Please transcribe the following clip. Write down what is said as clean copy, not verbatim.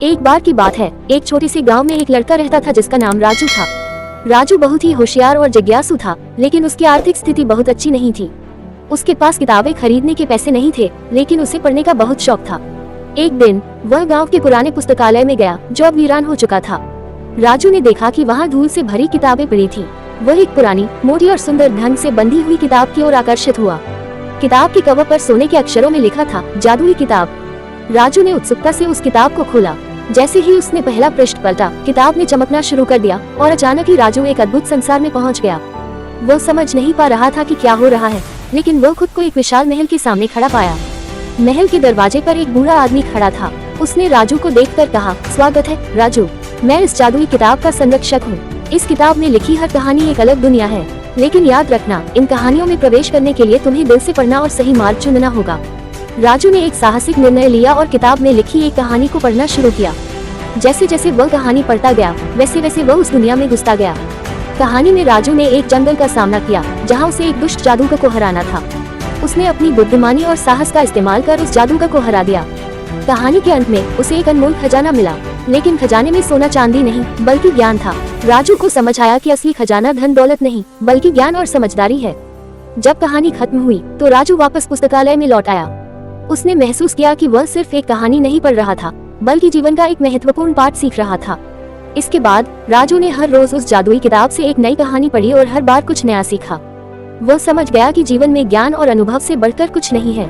एक बार की बात है, एक छोटे से गांव में एक लड़का रहता था जिसका नाम राजू था। राजू बहुत ही होशियार और जिज्ञासु था, लेकिन उसकी आर्थिक स्थिति बहुत अच्छी नहीं थी। उसके पास किताबें खरीदने के पैसे नहीं थे, लेकिन उसे पढ़ने का बहुत शौक था। एक दिन वह गांव के पुराने पुस्तकालय में गया, जो अब वीरान हो चुका था। राजू ने देखा कि वहां धूल से भरी किताबें पड़ी थी। वह एक पुरानी, मोटी और सुंदर ढंग से बंधी हुई किताब की ओर आकर्षित हुआ। किताब के कवर पर सोने के अक्षरों में लिखा था, जादुई किताब। राजू ने उत्सुकता से उस किताब को खोला। जैसे ही उसने पहला पृष्ठ पलटा, किताब ने चमकना शुरू कर दिया और अचानक ही राजू एक अद्भुत संसार में पहुंच गया। वो समझ नहीं पा रहा था कि क्या हो रहा है, लेकिन वो खुद को एक विशाल महल के सामने खड़ा पाया। महल के दरवाजे पर एक बूढ़ा आदमी खड़ा था। उसने राजू को देखकर कहा, स्वागत है राजू, मैं इस जादुई किताब का संरक्षक हूँ। इस किताब में लिखी हर कहानी एक अलग दुनिया है, लेकिन याद रखना, इन कहानियों में प्रवेश करने के लिए तुम्हें दिल से पढ़ना और सही मार्ग चुनना होगा। राजू ने एक साहसिक निर्णय लिया और किताब में लिखी एक कहानी को पढ़ना शुरू किया। जैसे जैसे वह कहानी पढ़ता गया, वैसे वैसे वह उस दुनिया में घुसता गया। कहानी में राजू ने एक जंगल का सामना किया, जहां उसे एक दुष्ट जादूगर को हराना था। उसने अपनी बुद्धिमानी और साहस का इस्तेमाल कर उस जादूगर को हरा दिया। कहानी के अंत में उसे एक अनमोल खजाना मिला, लेकिन खजाने में सोना चांदी नहीं, बल्कि ज्ञान था। राजू को समझ आया कि असली खजाना धन दौलत नहीं, बल्कि ज्ञान और समझदारी है। जब कहानी खत्म हुई, तो राजू वापस पुस्तकालय में लौट आया। उसने महसूस किया कि वह सिर्फ एक कहानी नहीं पढ़ रहा था, बल्कि जीवन का एक महत्वपूर्ण पाठ सीख रहा था। इसके बाद राजू ने हर रोज उस जादुई किताब से एक नई कहानी पढ़ी और हर बार कुछ नया सीखा। वह समझ गया कि जीवन में ज्ञान और अनुभव से बढ़कर कुछ नहीं है।